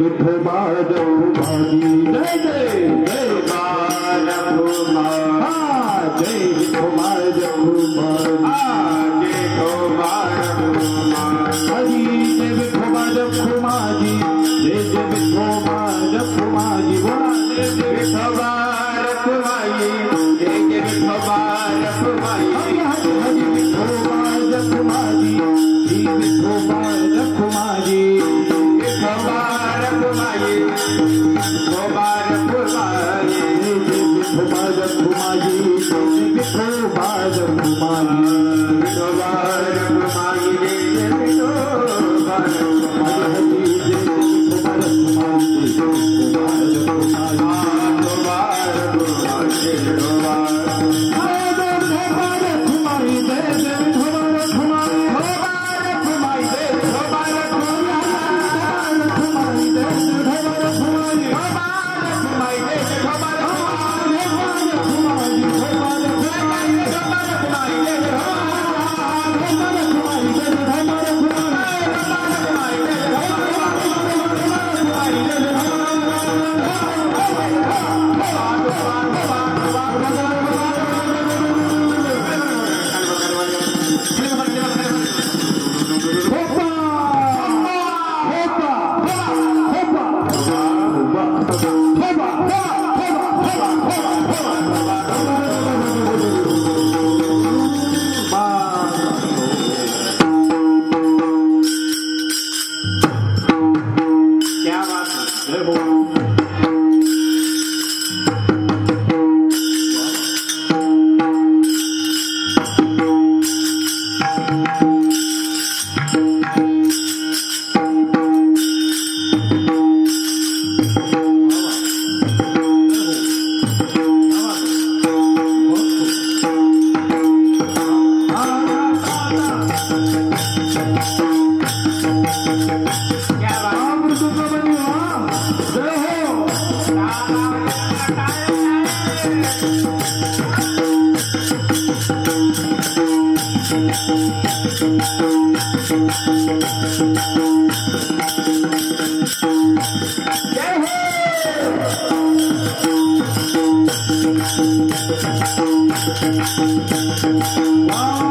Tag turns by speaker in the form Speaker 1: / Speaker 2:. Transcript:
Speaker 1: विठोबा जय जय जय बारभुमा जय विठोबा जय हरी जय विठोबा जखुमा जी जय जय विठोबा जखुमा जी बोला जय जय विठोबा रखुमा जी जय जय विठोबा रखुमा जी हरी विठोबा जखुमा जी जय विठोबा जखुमा जी विठोबा रखुमा जी विठोबा रखुमा जी विठोबा जखुमा जी विठोबा जखुमा जी विठोबा रखुमा जी Wow.